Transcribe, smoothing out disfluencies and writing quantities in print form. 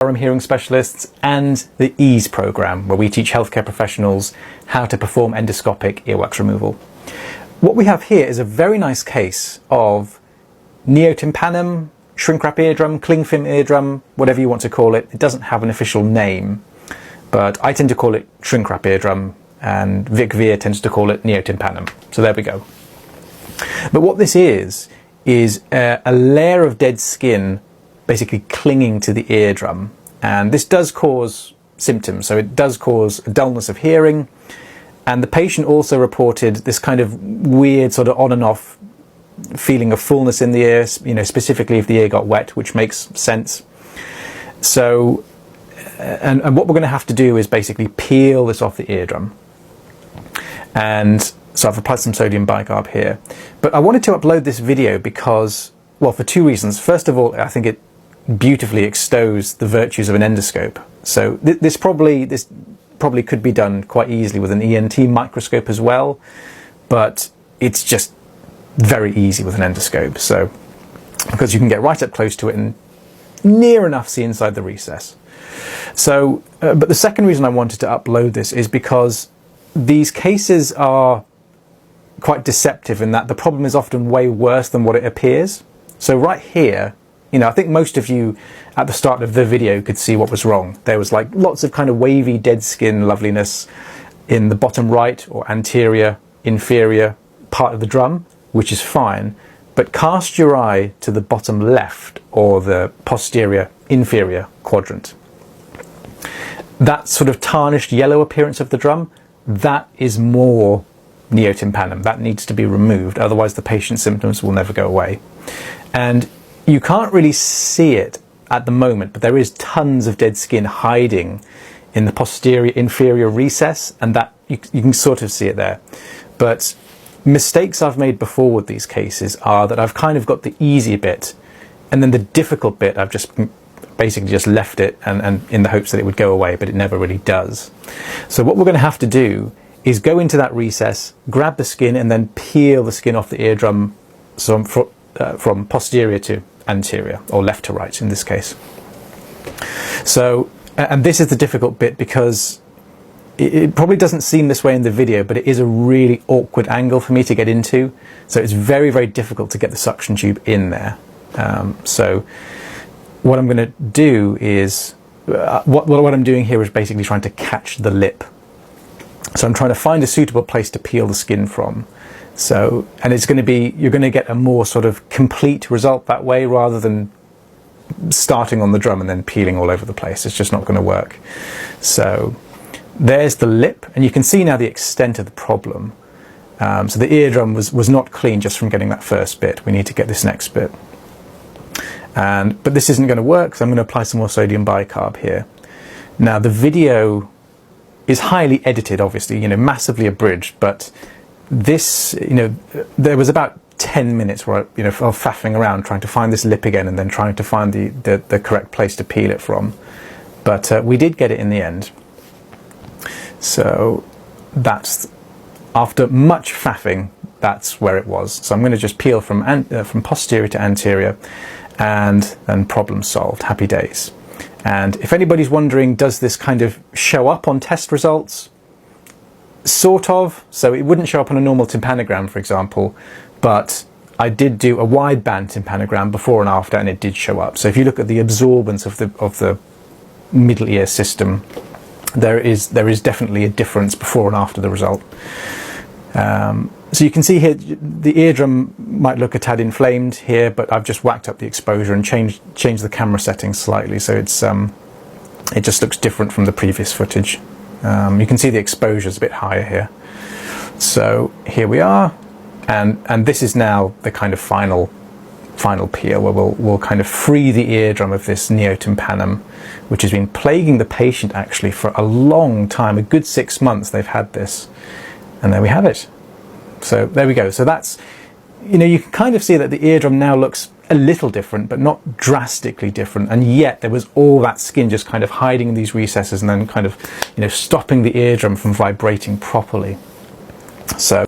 I'm hearing specialists, and the EASE program, where we teach healthcare professionals how to perform endoscopic earwax removal. What we have here is a very nice case of neotympanum, shrink wrap eardrum, cling film eardrum, whatever you want to call it. It doesn't have an official name, but I tend to call it shrink wrap eardrum, and Vic Veer tends to call it neotympanum. So there we go. But what this is a layer of dead skin basically clinging to the eardrum, and this does cause symptoms. So it does cause a dullness of hearing, and the patient also reported this kind of weird sort of on and off feeling of fullness in the ear, specifically if the ear got wet, which makes sense. So and what we're going to have to do is basically peel this off the eardrum. And so I've applied some sodium bicarb here, but I wanted to upload this video because, well, for two reasons. First of all, I think it beautifully extols the virtues of an endoscope. So this probably could be done quite easily with an ENT microscope as well, but it's just very easy with an endoscope. So because you can get right up close to it and near enough see inside the recess. So, but the second reason I wanted to upload this is because these cases are quite deceptive in that the problem is often way worse than what it appears. So right here, I think most of you at the start of the video could see what was wrong. There was like lots of kind of wavy dead skin loveliness in the bottom right or anterior, inferior part of the drum, which is fine. But cast your eye to the bottom left or the posterior, inferior quadrant. That sort of tarnished yellow appearance of the drum, that is more neotympanum. That needs to be removed, otherwise the patient's symptoms will never go away. And you can't really see it at the moment, but there is tons of dead skin hiding in the posterior inferior recess, and that you can sort of see it there. But mistakes I've made before with these cases are that I've kind of got the easy bit, and then the difficult bit I've just basically just left it and in the hopes that it would go away, but it never really does. So what we're going to have to do is go into that recess, grab the skin, and then peel the skin off the eardrum from posterior to anterior, or left to right in this case. So, and this is the difficult bit because it probably doesn't seem this way in the video, but it is a really awkward angle for me to get into. So it's very, very difficult to get the suction tube in there. So what I'm going to do is, what I'm doing here is basically trying to catch the lip. So I'm trying to find a suitable place to peel the skin from. So, and it's going to be, you're going to get a more sort of complete result that way rather than starting on the drum and then peeling all over the place. It's just not going to work. So there's the lip, and you can see now the extent of the problem. So the eardrum was not clean just from getting that first bit. We need to get this next bit. But this isn't going to work, so I'm going to apply some more sodium bicarb here. Now the video is highly edited, obviously, massively abridged, but this, there was about 10 minutes where I, of faffing around trying to find this lip again and then trying to find the correct place to peel it from. But we did get it in the end. So that's, after much faffing, that's where it was. So I'm going to just peel from posterior to anterior, and then problem solved. Happy days. And if anybody's wondering, does this kind of show up on test results? Sort of. So it wouldn't show up on a normal tympanogram, for example, but I did do a wideband tympanogram before and after, and it did show up. So if you look at the absorbance of the middle ear system, there is definitely a difference before and after the result. So you can see here the eardrum might look a tad inflamed here, but I've just whacked up the exposure and changed the camera settings slightly, so it's it just looks different from the previous footage. You can see the exposure is a bit higher here. So here we are, and this is now the kind of final peel where we'll kind of free the eardrum of this neotympanum, which has been plaguing the patient actually for a long time. A good 6 months they've had this, and there we have it. So there we go. So that's, you can kind of see that the eardrum now looks a little different, but not drastically different, and yet there was all that skin just kind of hiding in these recesses and then kind of stopping the eardrum from vibrating properly. So